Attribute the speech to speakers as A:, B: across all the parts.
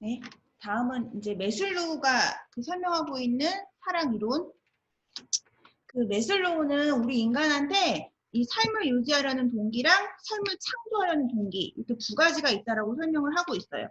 A: 네. 다음은 이제 매슬로우가 설명하고 있는 사랑 이론. 그 매슬로우는 우리 인간한테 이 삶을 유지하려는 동기랑 삶을 창조하려는 동기 이렇게 두 가지가 있다라고 설명을 하고 있어요.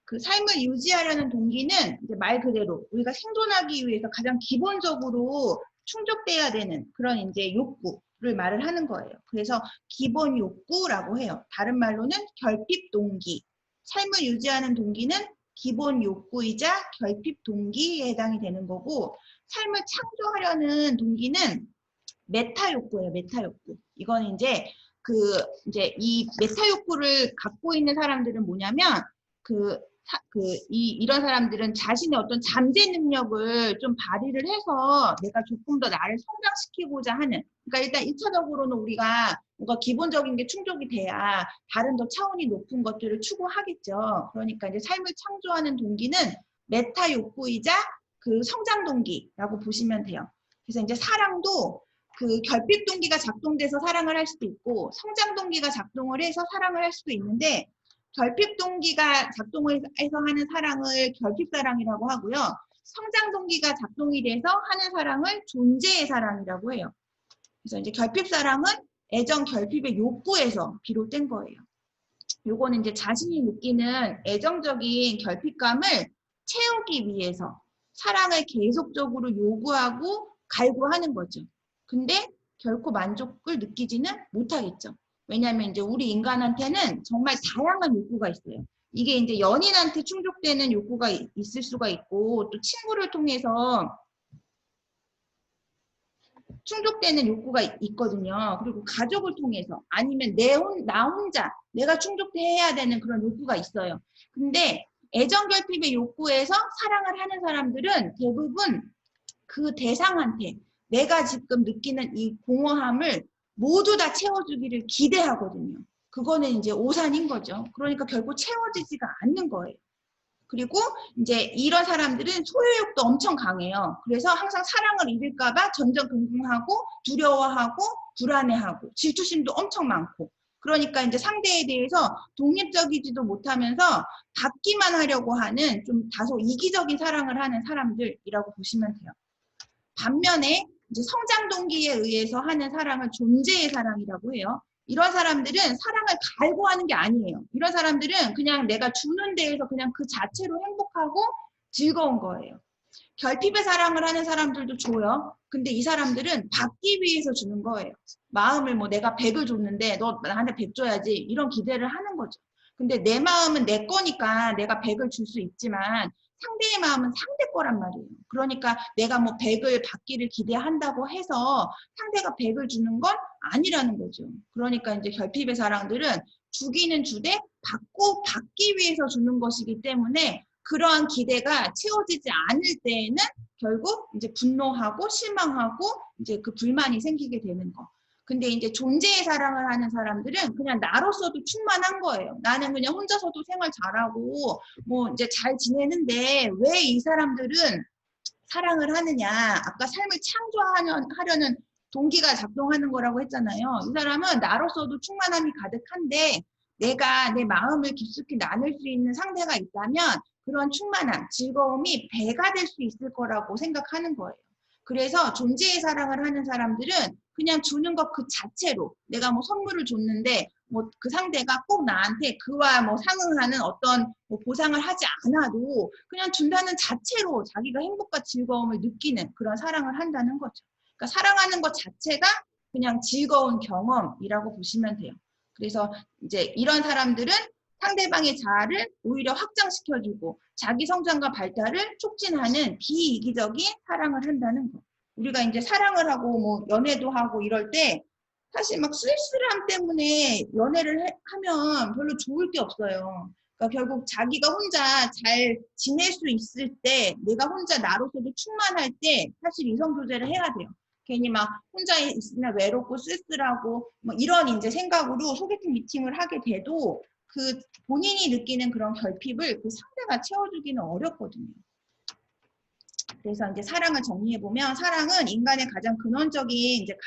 A: 그 삶을 유지하려는 동기는 이제 말 그대로 우리가 생존하기 위해서 가장 기본적으로 충족돼야 되는 그런 이제 욕구를 말을 하는 거예요. 그래서 기본 욕구라고 해요. 다른 말로는 결핍 동기. 삶을 유지하는 동기는 기본 욕구이자 결핍 동기에 해당이 되는 거고, 삶을 창조하려는 동기는 메타 욕구예요. 메타 욕구. 이건 이제 이 메타 욕구를 갖고 있는 사람들은 뭐냐면 이런 사람들은 자신의 어떤 잠재 능력을 좀 발휘를 해서 내가 조금 더 나를 성장시키고자 하는, 그러니까 일단 1차적으로는 우리가 뭔가 기본적인 게 충족이 돼야 다른 더 차원이 높은 것들을 추구하겠죠. 그러니까 이제 삶을 창조하는 동기는 메타 욕구이자 그 성장 동기라고 보시면 돼요. 그래서 이제 사랑도 그 결핍 동기가 작동돼서 사랑을 할 수도 있고 성장 동기가 작동을 해서 사랑을 할 수도 있는데, 결핍 동기가 작동을 해서 하는 사랑을 결핍 사랑이라고 하고요. 성장 동기가 작동이 돼서 하는 사랑을 존재의 사랑이라고 해요. 그래서 이제 결핍 사랑은 애정 결핍의 욕구에서 비롯된 거예요. 요거는 이제 자신이 느끼는 애정적인 결핍감을 채우기 위해서 사랑을 계속적으로 요구하고 갈구하는 거죠. 근데 결코 만족을 느끼지는 못하겠죠. 왜냐하면 이제 우리 인간한테는 정말 다양한 욕구가 있어요. 이게 이제 연인한테 충족되는 욕구가 있을 수가 있고, 또 친구를 통해서 충족되는 욕구가 있거든요. 그리고 가족을 통해서 아니면 나 혼자 내가 충족해야 되는 그런 욕구가 있어요. 근데 애정결핍의 욕구에서 사랑을 하는 사람들은 대부분 그 대상한테 내가 지금 느끼는 이 공허함을 모두 다 채워주기를 기대하거든요. 그거는 이제 오산인 거죠. 그러니까 결국 채워지지가 않는 거예요. 그리고 이제 이런 사람들은 소유욕도 엄청 강해요. 그래서 항상 사랑을 잃을까봐 전전긍긍하고 두려워하고 불안해하고 질투심도 엄청 많고, 그러니까 이제 상대에 대해서 독립적이지도 못하면서 받기만 하려고 하는 좀 다소 이기적인 사랑을 하는 사람들이라고 보시면 돼요. 반면에 이제 성장 동기에 의해서 하는 사랑을 존재의 사랑이라고 해요. 이런 사람들은 사랑을 갈구하는 게 아니에요. 이런 사람들은 그냥 내가 주는 데에서 그냥 그 자체로 행복하고 즐거운 거예요. 결핍의 사랑을 하는 사람들도 줘요. 근데 이 사람들은 받기 위해서 주는 거예요. 마음을 뭐 내가 100을 줬는데 너 나한테 100 줘야지 이런 기대를 하는 거죠. 근데 내 마음은 내 거니까 내가 100을 줄 수 있지만 상대의 마음은 상대 거란 말이에요. 그러니까 내가 뭐 100을 받기를 기대한다고 해서 상대가 100을 주는 건 아니라는 거죠. 그러니까 이제 결핍의 사랑들은 주기는 주되 받기 위해서 주는 것이기 때문에 그러한 기대가 채워지지 않을 때에는 결국 이제 분노하고 실망하고 이제 그 불만이 생기게 되는 거. 근데 이제 존재의 사랑을 하는 사람들은 그냥 나로서도 충만한 거예요. 나는 그냥 혼자서도 생활 잘하고 뭐 이제 잘 지내는데 왜 이 사람들은 사랑을 하느냐. 아까 삶을 창조하려는 동기가 작동하는 거라고 했잖아요. 이 사람은 나로서도 충만함이 가득한데 내가 내 마음을 깊숙이 나눌 수 있는 상대가 있다면 그런 충만함, 즐거움이 배가 될 수 있을 거라고 생각하는 거예요. 그래서 존재의 사랑을 하는 사람들은 그냥 주는 것 그 자체로 내가 뭐 선물을 줬는데 뭐 그 상대가 꼭 나한테 그와 뭐 상응하는 어떤 뭐 보상을 하지 않아도 그냥 준다는 자체로 자기가 행복과 즐거움을 느끼는 그런 사랑을 한다는 거죠. 그러니까 사랑하는 것 자체가 그냥 즐거운 경험이라고 보시면 돼요. 그래서 이제 이런 사람들은 상대방의 자아를 오히려 확장시켜주고 자기 성장과 발달을 촉진하는 비이기적인 사랑을 한다는 거. 우리가 이제 사랑을 하고 뭐 연애도 하고 이럴 때 사실 막 쓸쓸함 때문에 연애를 하면 별로 좋을 게 없어요. 그러니까 결국 자기가 혼자 잘 지낼 수 있을 때, 내가 혼자 나로서도 충만할 때 사실 이성 교제를 해야 돼요. 괜히 막 혼자 있으면 외롭고 쓸쓸하고 뭐 이런 이제 생각으로 소개팅 미팅을 하게 돼도 그 본인이 느끼는 그런 결핍을 그 상대가 채워주기는 어렵거든요. 그래서 이제 사랑을 정리해 보면 사랑은 인간의 가장 근원적인 이제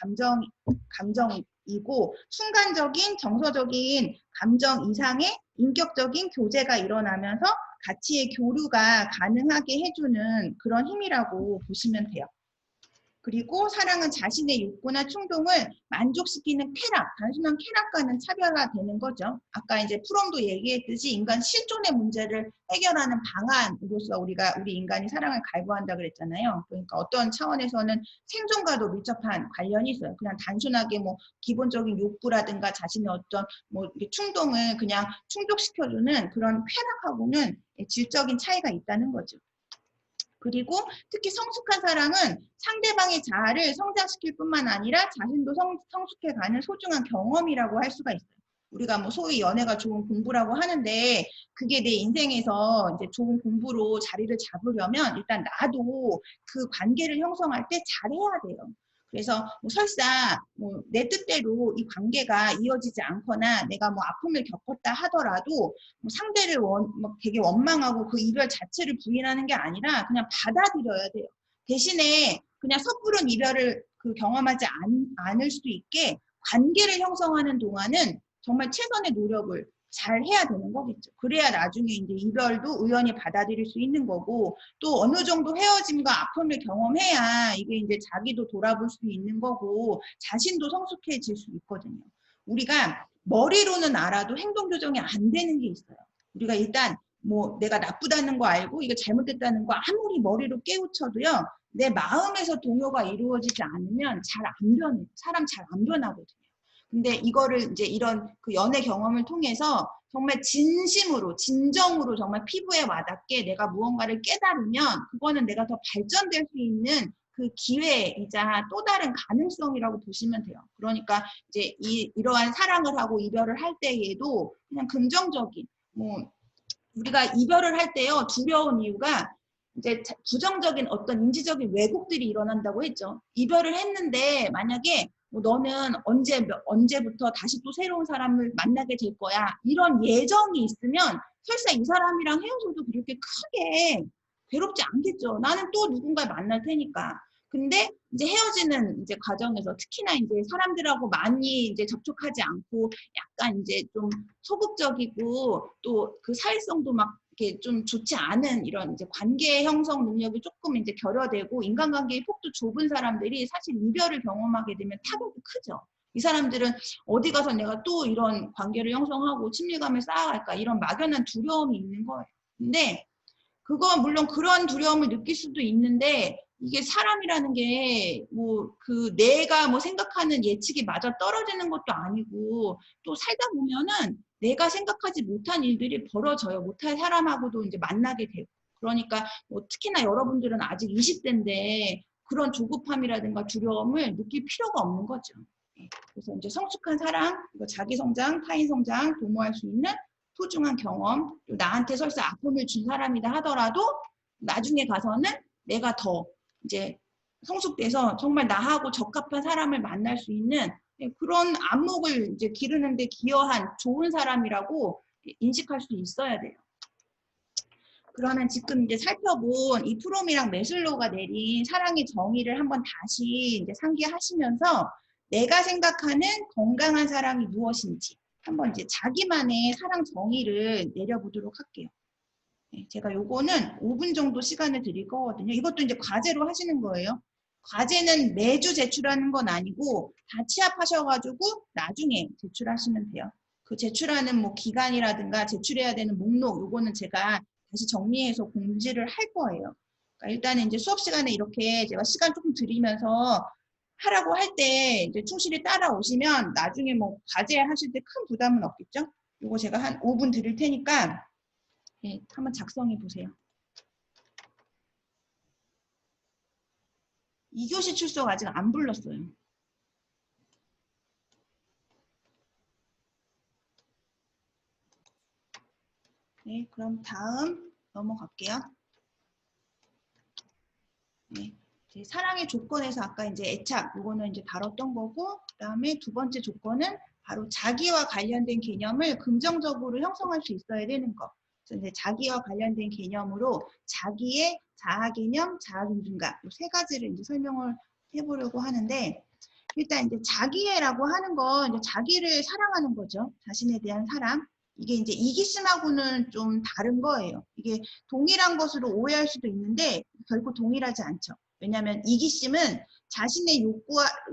A: 감정이고 순간적인 정서적인 감정 이상의 인격적인 교제가 일어나면서 가치의 교류가 가능하게 해주는 그런 힘이라고 보시면 돼요. 그리고 사랑은 자신의 욕구나 충동을 만족시키는 쾌락, 단순한 쾌락과는 차별화되는 거죠. 아까 이제 프롬도 얘기했듯이 인간 실존의 문제를 해결하는 방안으로서 우리 인간이 사랑을 갈구한다 그랬잖아요. 그러니까 어떤 차원에서는 생존과도 밀접한 관련이 있어요. 그냥 단순하게 뭐 기본적인 욕구라든가 자신의 어떤 뭐 충동을 그냥 충족시켜주는 그런 쾌락하고는 질적인 차이가 있다는 거죠. 그리고 특히 성숙한 사랑은 상대방의 자아를 성장시킬 뿐만 아니라 자신도 성숙해가는 소중한 경험이라고 할 수가 있어요. 우리가 뭐 소위 연애가 좋은 공부라고 하는데 그게 내 인생에서 이제 좋은 공부로 자리를 잡으려면 일단 나도 그 관계를 형성할 때 잘해야 돼요. 그래서 뭐 설사 뭐 내 뜻대로 이 관계가 이어지지 않거나 내가 뭐 아픔을 겪었다 하더라도 뭐 상대를 뭐 되게 원망하고 그 이별 자체를 부인하는 게 아니라 그냥 받아들여야 돼요. 대신에 그냥 섣부른 이별을 경험하지 않을 수도 있게 관계를 형성하는 동안은 정말 최선의 노력을 잘 해야 되는 거겠죠. 그래야 나중에 이제 이별도 우연히 받아들일 수 있는 거고 또 어느 정도 헤어짐과 아픔을 경험해야 이게 이제 자기도 돌아볼 수 있는 거고 자신도 성숙해질 수 있거든요. 우리가 머리로는 알아도 행동 교정이 안 되는 게 있어요. 우리가 일단 뭐 내가 나쁘다는 거 알고 이거 잘못됐다는 거 아무리 머리로 깨우쳐도요. 내 마음에서 동요가 이루어지지 않으면 잘 안 변해요. 사람 잘 안 변하거든요. 근데 이거를 이제 이런 그 연애 경험을 통해서 정말 진심으로, 진정으로 정말 피부에 와닿게 내가 무언가를 깨달으면 그거는 내가 더 발전될 수 있는 그 기회이자 또 다른 가능성이라고 보시면 돼요. 그러니까 이제 이러한 사랑을 하고 이별을 할 때에도 그냥 긍정적인, 뭐, 우리가 이별을 할 때요, 두려운 이유가 이제 부정적인 어떤 인지적인 왜곡들이 일어난다고 했죠. 이별을 했는데 만약에 뭐 너는 언제부터 다시 또 새로운 사람을 만나게 될 거야. 이런 예정이 있으면 설사 이 사람이랑 헤어져도 그렇게 크게 괴롭지 않겠죠. 나는 또 누군가를 만날 테니까. 근데 이제 헤어지는 이제 과정에서 특히나 이제 사람들하고 많이 이제 접촉하지 않고 약간 이제 좀 소극적이고 또 그 사회성도 막 이렇게 좀 좋지 않은 이런 이제 관계 형성 능력이 조금 이제 결여되고 인간관계의 폭도 좁은 사람들이 사실 이별을 경험하게 되면 타격이 크죠. 이 사람들은 어디 가서 내가 또 이런 관계를 형성하고 친밀감을 쌓아갈까 이런 막연한 두려움이 있는 거예요. 근데 그건 물론 그런 두려움을 느낄 수도 있는데 이게 사람이라는 게 뭐 내가 뭐 생각하는 예측이 맞아 떨어지는 것도 아니고 또 살다 보면은 내가 생각하지 못한 일들이 벌어져요. 못할 사람하고도 이제 만나게 되고. 그러니까 뭐 특히나 여러분들은 아직 20대인데 그런 조급함이라든가 두려움을 느낄 필요가 없는 거죠. 그래서 이제 성숙한 사랑, 자기 성장, 타인 성장 도모할 수 있는 소중한 경험, 나한테 설사 아픔을 준 사람이다 하더라도 나중에 가서는 내가 더 이제 성숙돼서 정말 나하고 적합한 사람을 만날 수 있는 그런 안목을 이제 기르는데 기여한 좋은 사람이라고 인식할 수 있어야 돼요. 그러면 지금 이제 살펴본 이 프롬이랑 매슬로우가 내린 사랑의 정의를 한번 다시 이제 상기하시면서 내가 생각하는 건강한 사랑이 무엇인지 한번 이제 자기만의 사랑 정의를 내려보도록 할게요. 제가 요거는 5분 정도 시간을 드릴 거거든요. 이것도 이제 과제로 하시는 거예요. 과제는 매주 제출하는 건 아니고 다 취합하셔가지고 나중에 제출하시면 돼요. 그 제출하는 뭐 기간이라든가 제출해야 되는 목록 요거는 제가 다시 정리해서 공지를 할 거예요. 그러니까 일단은 이제 수업 시간에 이렇게 제가 시간 조금 드리면서 하라고 할 때 이제 충실히 따라오시면 나중에 뭐 과제 하실 때 큰 부담은 없겠죠? 요거 제가 한 5분 드릴 테니까 네, 한번 작성해 보세요. 2교시 출석 아직 안 불렀어요. 네, 그럼 다음 넘어갈게요. 네, 사랑의 조건에서 아까 이제 애착, 요거는 이제 다뤘던 거고, 그 다음에 두 번째 조건은 바로 자기와 관련된 개념을 긍정적으로 형성할 수 있어야 되는 거. 그래서 이제 자기와 관련된 개념으로 자기의 자아 개념, 자아 존중감, 이 세 가지를 이제 설명을 해보려고 하는데, 일단 이제 자기애라고 하는 건 이제 자기를 사랑하는 거죠. 자신에 대한 사랑. 이게 이제 이기심하고는 좀 다른 거예요. 이게 동일한 것으로 오해할 수도 있는데 결코 동일하지 않죠. 왜냐하면 이기심은 자신의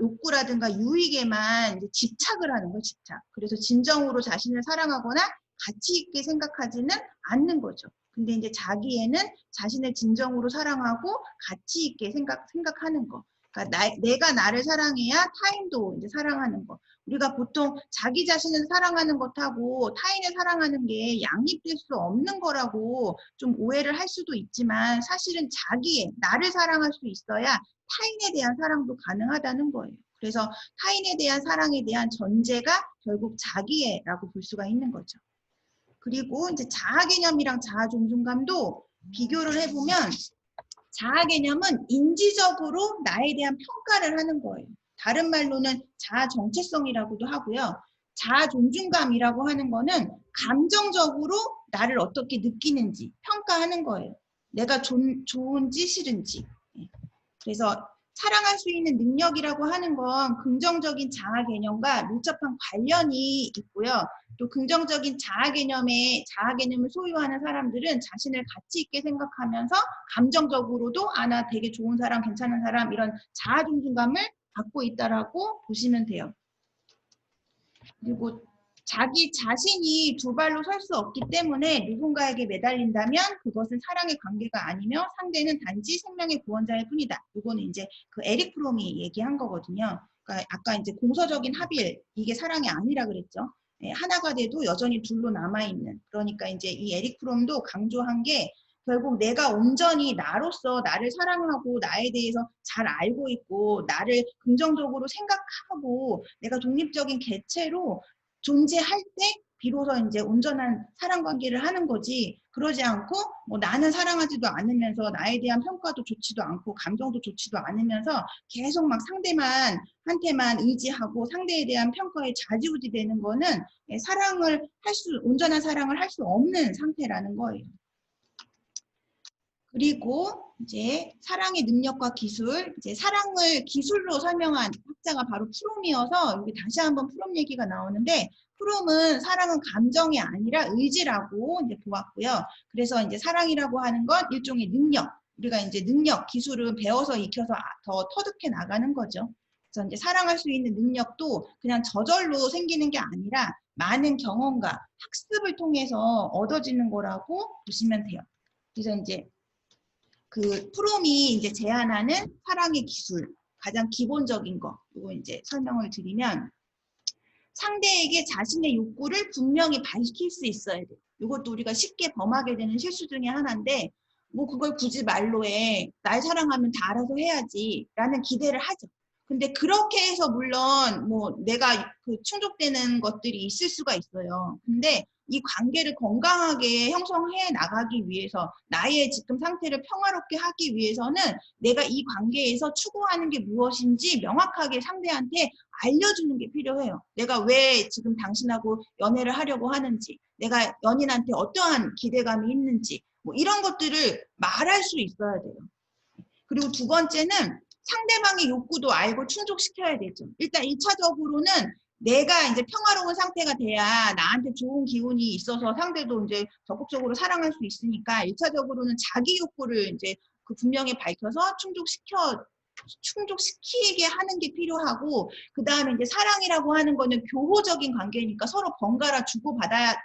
A: 욕구라든가 유익에만 이제 집착을 하는 거예요, 집착. 그래서 진정으로 자신을 사랑하거나 가치 있게 생각하지는 않는 거죠. 근데 이제 자기애는 자신을 진정으로 사랑하고 가치 있게 생각하는 거. 그러니까 내가 나를 사랑해야 타인도 이제 사랑하는 거. 우리가 보통 자기 자신을 사랑하는 것하고 타인을 사랑하는 게 양립될 수 없는 거라고 좀 오해를 할 수도 있지만 사실은 나를 사랑할 수 있어야 타인에 대한 사랑도 가능하다는 거예요. 그래서 타인에 대한 사랑에 대한 전제가 결국 자기애라고 볼 수가 있는 거죠. 그리고 이제 자아 개념이랑 자아 존중감도 비교를 해보면 자아 개념은 인지적으로 나에 대한 평가를 하는 거예요. 다른 말로는 자아 정체성이라고도 하고요. 자아 존중감이라고 하는 거는 감정적으로 나를 어떻게 느끼는지 평가하는 거예요. 내가 좋은지 싫은지. 그래서 사랑할 수 있는 능력이라고 하는 건 긍정적인 자아 개념과 밀접한 관련이 있고요. 또 긍정적인 자아 개념을 소유하는 사람들은 자신을 가치 있게 생각하면서 감정적으로도 나 되게 좋은 사람, 괜찮은 사람 이런 자아 존중감을 갖고 있다라고 보시면 돼요. 그리고 자기 자신이 두 발로 설 수 없기 때문에 누군가에게 매달린다면 그것은 사랑의 관계가 아니며 상대는 단지 생명의 구원자일 뿐이다. 이거는 이제 그 에릭 프롬이 얘기한 거거든요. 그러니까 아까 이제 공서적인 합일, 이게 사랑이 아니라 그랬죠. 하나가 돼도 여전히 둘로 남아있는. 그러니까 이제 이 에릭 프롬도 강조한 게 결국 내가 온전히 나로서 나를 사랑하고 나에 대해서 잘 알고 있고 나를 긍정적으로 생각하고 내가 독립적인 개체로 존재할 때 비로소 이제 온전한 사랑 관계를 하는 거지. 그러지 않고 뭐 나는 사랑하지도 않으면서 나에 대한 평가도 좋지도 않고 감정도 좋지도 않으면서 계속 막 상대한테만 의지하고 상대에 대한 평가에 좌지우지 되는 거는 온전한 사랑을 할 수 없는 상태라는 거예요. 그리고 이제 사랑의 능력과 기술, 이제 사랑을 기술로 설명한 학자가 바로 프롬이어서 여기 다시 한번 프롬 얘기가 나오는데 프롬은 사랑은 감정이 아니라 의지라고 이제 보았고요. 그래서 이제 사랑이라고 하는 건 일종의 능력, 우리가 이제 기술은 배워서 익혀서 더 터득해 나가는 거죠. 그래서 이제 사랑할 수 있는 능력도 그냥 저절로 생기는 게 아니라 많은 경험과 학습을 통해서 얻어지는 거라고 보시면 돼요. 그래서 이제 그 프롬이 이제 제안하는 사랑의 기술, 가장 기본적인 거, 이거 이제 설명을 드리면 상대에게 자신의 욕구를 분명히 밝힐 수 있어야 돼요. 이것도 우리가 쉽게 범하게 되는 실수 중에 하나인데 뭐 그걸 굳이 말로 해. 날 사랑하면 다 알아서 해야지 라는 기대를 하죠. 근데 그렇게 해서 물론 뭐 내가 그 충족되는 것들이 있을 수가 있어요. 근데 이 관계를 건강하게 형성해 나가기 위해서 나의 지금 상태를 평화롭게 하기 위해서는 내가 이 관계에서 추구하는 게 무엇인지 명확하게 상대한테 알려주는 게 필요해요. 내가 왜 지금 당신하고 연애를 하려고 하는지, 내가 연인한테 어떠한 기대감이 있는지 뭐 이런 것들을 말할 수 있어야 돼요. 그리고 두 번째는 상대방의 욕구도 알고 충족시켜야 되죠. 일단 1차적으로는 내가 이제 평화로운 상태가 돼야 나한테 좋은 기운이 있어서 상대도 이제 적극적으로 사랑할 수 있으니까 1차적으로는 자기 욕구를 이제 그 분명히 밝혀서 충족시키게 하는 게 필요하고, 그 다음에 이제 사랑이라고 하는 거는 교호적인 관계니까 서로 번갈아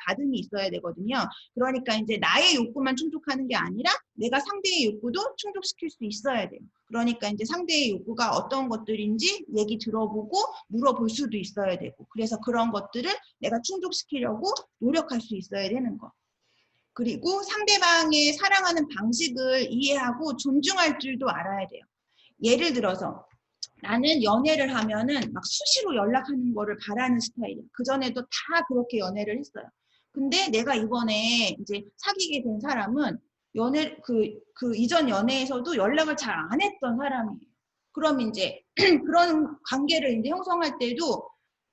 A: 받음이 있어야 되거든요. 그러니까 이제 나의 욕구만 충족하는 게 아니라 내가 상대의 욕구도 충족시킬 수 있어야 돼요. 그러니까 이제 상대의 욕구가 어떤 것들인지 얘기 들어보고 물어볼 수도 있어야 되고, 그래서 그런 것들을 내가 충족시키려고 노력할 수 있어야 되는 거. 그리고 상대방의 사랑하는 방식을 이해하고 존중할 줄도 알아야 돼요. 예를 들어서 나는 연애를 하면은 막 수시로 연락하는 거를 바라는 스타일이야. 그전에도 다 그렇게 연애를 했어요. 근데 내가 이번에 이제 사귀게 된 사람은 그 이전 연애에서도 연락을 잘 안 했던 사람이에요. 그럼 이제 그런 관계를 이제 형성할 때도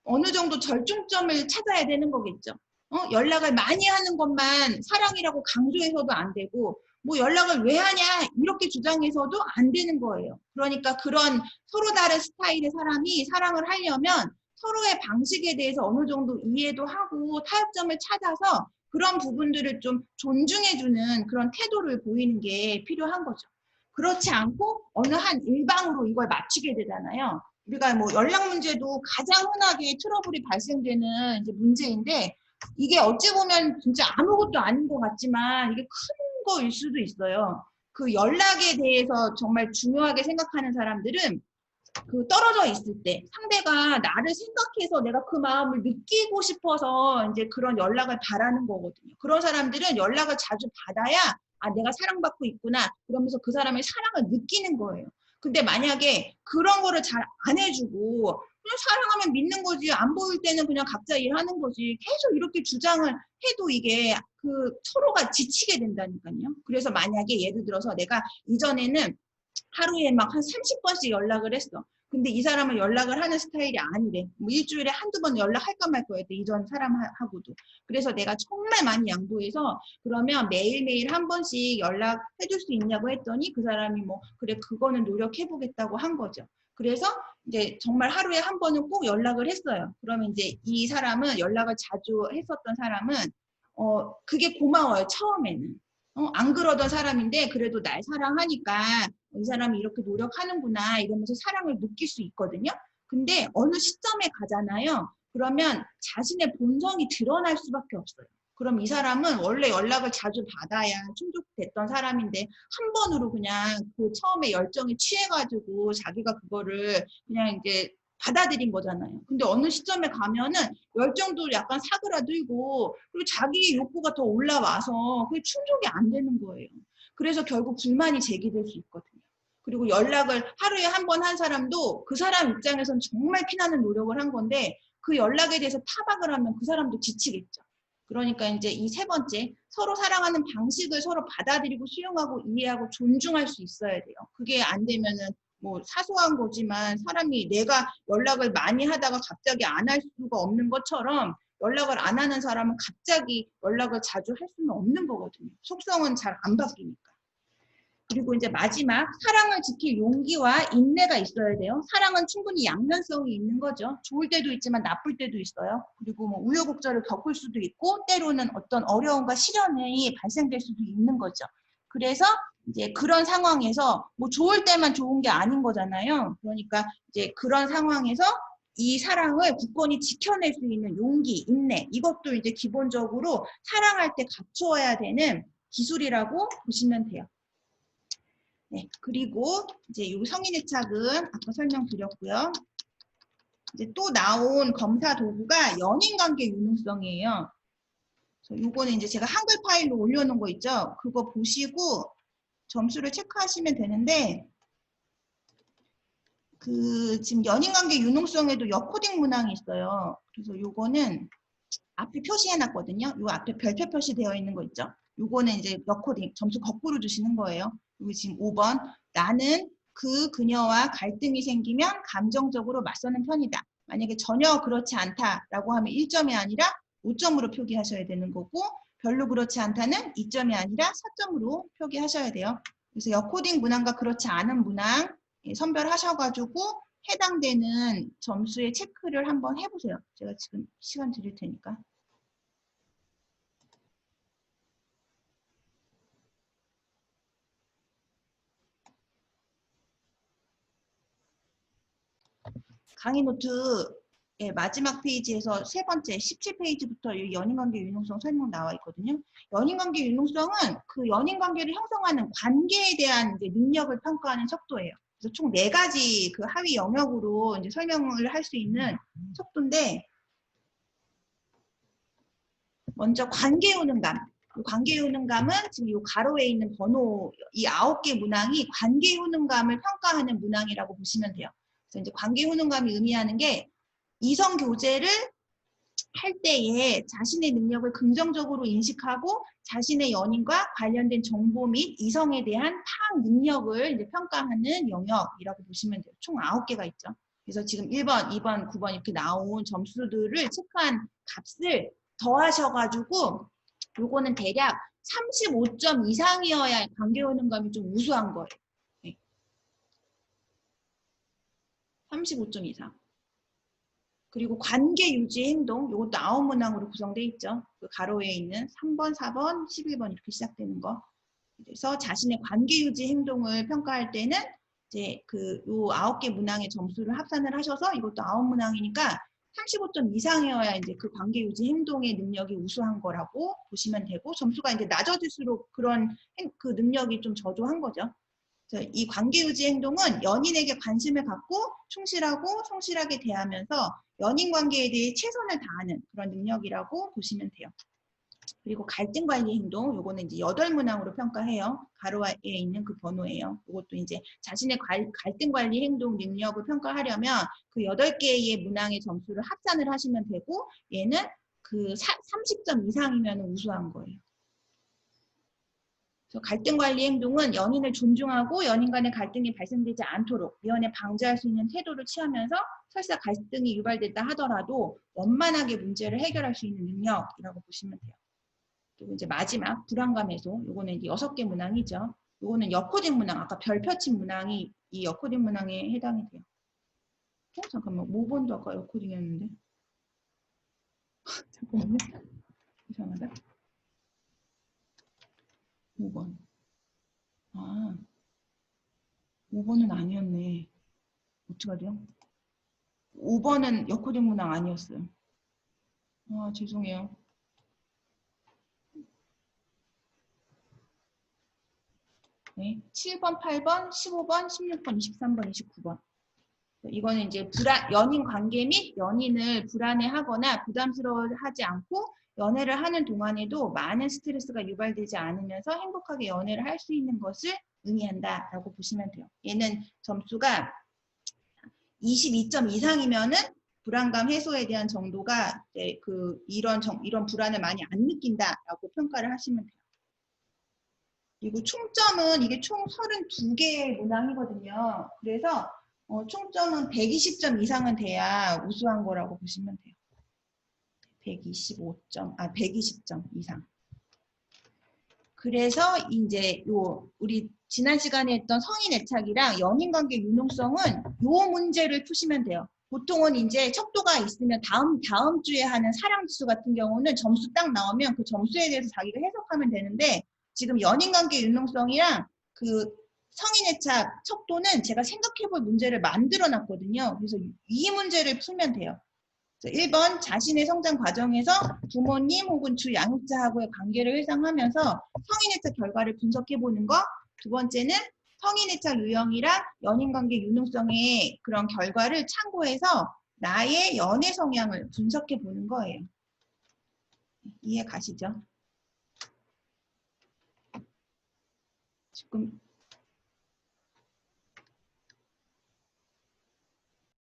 A: 어느 정도 절충점을 찾아야 되는 거겠죠. 연락을 많이 하는 것만 사랑이라고 강조해서도 안 되고, 뭐 연락을 왜 하냐 이렇게 주장해서도 안 되는 거예요. 그러니까 그런 서로 다른 스타일의 사람이 사랑을 하려면 서로의 방식에 대해서 어느 정도 이해도 하고 타협점을 찾아서 그런 부분들을 좀 존중해주는 그런 태도를 보이는 게 필요한 거죠. 그렇지 않고 어느 한 일방으로 이걸 맞추게 되잖아요. 우리가 뭐 연락 문제도 가장 흔하게 트러블이 발생되는 이제 문제인데 이게 어찌 보면 진짜 아무것도 아닌 것 같지만 이게 큰 거일 수도 있어요. 그 연락에 대해서 정말 중요하게 생각하는 사람들은 그 떨어져 있을 때 상대가 나를 생각해서 내가 그 마음을 느끼고 싶어서 이제 그런 연락을 바라는 거거든요. 그런 사람들은 연락을 자주 받아야 아, 내가 사랑받고 있구나. 그러면서 그 사람의 사랑을 느끼는 거예요. 근데 만약에 그런 거를 잘 안 해주고 그냥 사랑하면 믿는 거지 안 보일 때는 그냥 각자 일하는 거지 계속 이렇게 주장을 해도 이게 그 서로가 지치게 된다니까요. 그래서 만약에 예를 들어서 내가 이전에는 하루에 막 한 30번씩 연락을 했어. 근데 이 사람은 연락을 하는 스타일이 아니래. 뭐 일주일에 한두 번 연락할까 말 거였대. 이전 사람하고도. 그래서 내가 정말 많이 양보해서 그러면 매일매일 한 번씩 연락해 줄 수 있냐고 했더니 그 사람이 뭐 그래 그거는 노력해 보겠다고 한 거죠. 그래서 이제 정말 하루에 한 번은 꼭 연락을 했어요. 그러면 이제 이 사람은 연락을 자주 했었던 사람은 그게 고마워요. 처음에는. 안 그러던 사람인데 그래도 날 사랑하니까 이 사람이 이렇게 노력하는구나 이러면서 사랑을 느낄 수 있거든요. 근데 어느 시점에 가잖아요. 그러면 자신의 본성이 드러날 수밖에 없어요. 그럼 이 사람은 원래 연락을 자주 받아야 충족됐던 사람인데 한 번으로 그냥 그 처음에 열정에 취해가지고 자기가 그거를 그냥 이제 받아들인 거잖아요. 근데 어느 시점에 가면은 열정도 약간 사그라들고 그리고 자기 욕구가 더 올라와서 그게 충족이 안 되는 거예요. 그래서 결국 불만이 제기될 수 있거든요. 그리고 연락을 하루에 한 번 한 사람도 그 사람 입장에서는 정말 피나는 노력을 한 건데 그 연락에 대해서 타박을 하면 그 사람도 지치겠죠. 그러니까 이제 이 세 번째, 서로 사랑하는 방식을 서로 받아들이고 수용하고 이해하고 존중할 수 있어야 돼요. 그게 안 되면은 뭐 사소한 거지만 사람이 내가 연락을 많이 하다가 갑자기 안 할 수가 없는 것처럼 연락을 안 하는 사람은 갑자기 연락을 자주 할 수는 없는 거거든요. 속성은 잘 안 바뀌니까. 그리고 이제 마지막 사랑을 지킬 용기와 인내가 있어야 돼요. 사랑은 충분히 양면성이 있는 거죠. 좋을 때도 있지만 나쁠 때도 있어요. 그리고 뭐 우여곡절을 겪을 수도 있고 때로는 어떤 어려움과 시련이 발생될 수도 있는 거죠. 그래서 이제 그런 상황에서 뭐 좋을 때만 좋은 게 아닌 거잖아요. 그러니까 이제 그런 상황에서 이 사랑을 굳건히 지켜낼 수 있는 용기, 인내 이것도 이제 기본적으로 사랑할 때 갖추어야 되는 기술이라고 보시면 돼요. 네, 그리고 이제 이 성인애착은 아까 설명드렸고요. 이제 또 나온 검사 도구가 연인관계 유능성이에요. 요거는 이제 제가 한글 파일로 올려놓은 거 있죠. 그거 보시고 점수를 체크하시면 되는데 그 지금 연인관계 유능성에도 역코딩 문항이 있어요. 그래서 요거는 앞에 표시해놨거든요. 요 앞에 별표 표시되어 있는 거 있죠. 요거는 이제 역코딩 점수 거꾸로 주시는 거예요. 여기 지금 5번 나는 그녀와 갈등이 생기면 감정적으로 맞서는 편이다. 만약에 전혀 그렇지 않다라고 하면 1점이 아니라 5점으로 표기하셔야 되는 거고 별로 그렇지 않다는 2점이 아니라 4점으로 표기하셔야 돼요. 그래서 역코딩 문항과 그렇지 않은 문항 선별하셔가지고 해당되는 점수의 체크를 한번 해보세요. 제가 지금 시간 드릴 테니까. 강의 노트의 마지막 페이지에서 세 번째 17페이지부터 연인관계 유능성 설명 나와 있거든요. 연인관계 유능성은 그 연인관계를 형성하는 관계에 대한 이제 능력을 평가하는 척도예요. 그래서 총 4가지 그 하위 영역으로 이제 설명을 할 수 있는 척도인데 먼저 관계 효능감. 관계 효능감은 지금 이 가로에 있는 번호 이 9개 문항이 관계 효능감을 평가하는 문항이라고 보시면 돼요. 그래서 이제 관계 효능감이 의미하는 게 이성 교제를 할 때에 자신의 능력을 긍정적으로 인식하고 자신의 연인과 관련된 정보 및 이성에 대한 파악 능력을 이제 평가하는 영역이라고 보시면 돼요. 총 9개가 있죠. 그래서 지금 1번, 2번, 9번 이렇게 나온 점수들을 체크한 값을 더하셔가지고 요거는 대략 35점 이상이어야 관계 효능감이 좀 우수한 거예요. 네. 35점 이상. 그리고 관계 유지 행동, 이것도 9문항으로 구성되어 있죠. 그 가로에 있는 3번, 4번, 11번 이렇게 시작되는 거. 그래서 자신의 관계 유지 행동을 평가할 때는 이제 요 9개 문항의 점수를 합산을 하셔서 이것도 9문항이니까 35점 이상이어야 이제 그 관계 유지 행동의 능력이 우수한 거라고 보시면 되고, 점수가 이제 낮아질수록 그런 그 능력이 좀 저조한 거죠. 그래서 이 관계 유지 행동은 연인에게 관심을 갖고 충실하고 성실하게 대하면서 연인 관계에 대해 최선을 다하는 그런 능력이라고 보시면 돼요. 그리고 갈등 관리 행동, 요거는 이제 8문항으로 평가해요. 가로에 있는 그 번호예요. 이것도 이제 자신의 갈등 관리 행동 능력을 평가하려면 그 8개의 문항의 점수를 합산을 하시면 되고, 얘는 그 30점 이상이면 우수한 거예요. 그래서 갈등 관리 행동은 연인을 존중하고 연인 간의 갈등이 발생되지 않도록 미연에 방지할 수 있는 태도를 취하면서 설사 갈등이 유발됐다 하더라도 원만하게 문제를 해결할 수 있는 능력이라고 보시면 돼요. 그리고 이제 마지막 불안감 해소, 요거는 이제 6개 문항이죠. 요거는 여코딩 문항, 아까 별표친 문항이 이 여코딩 문항에 해당이 돼요. 잠깐만, 5번도 아까 여코딩이었는데. 잠깐만요. 이상하다. 5번. 아, 5번은 아니었네. 어떡하죠? 5번은 여코딩 문항 아니었어요. 아, 죄송해요. 네, 7번, 8번, 15번, 16번, 23번, 29번. 이거는 이제 연인 관계 및 연인을 불안해하거나 부담스러워하지 않고 연애를 하는 동안에도 많은 스트레스가 유발되지 않으면서 행복하게 연애를 할 수 있는 것을 의미한다라고 보시면 돼요. 얘는 점수가 22점 이상이면은 불안감 해소에 대한 정도가 이런 불안을 많이 안 느낀다라고 평가를 하시면 돼요. 그리고 총점은 이게 총 32개의 문항이거든요. 그래서 총점은 120점 이상은 돼야 우수한 거라고 보시면 돼요. 120점 이상. 그래서 이제 우리 지난 시간에 했던 성인 애착이랑 연인관계 유능성은 요 문제를 푸시면 돼요. 보통은 이제 척도가 있으면 다음 주에 하는 사랑지수 같은 경우는 점수 딱 나오면 그 점수에 대해서 자기가 해석하면 되는데, 지금 연인관계 유능성이랑 그 성인애착 척도는 제가 생각해볼 문제를 만들어 놨거든요. 그래서 이 문제를 풀면 돼요. 1번 자신의 성장 과정에서 부모님 혹은 주 양육자하고의 관계를 회상하면서 성인애착 결과를 분석해보는 거. 두 번째는 성인애착 유형이랑 연인관계 유능성의 그런 결과를 참고해서 나의 연애 성향을 분석해보는 거예요. 이해 가시죠? 지금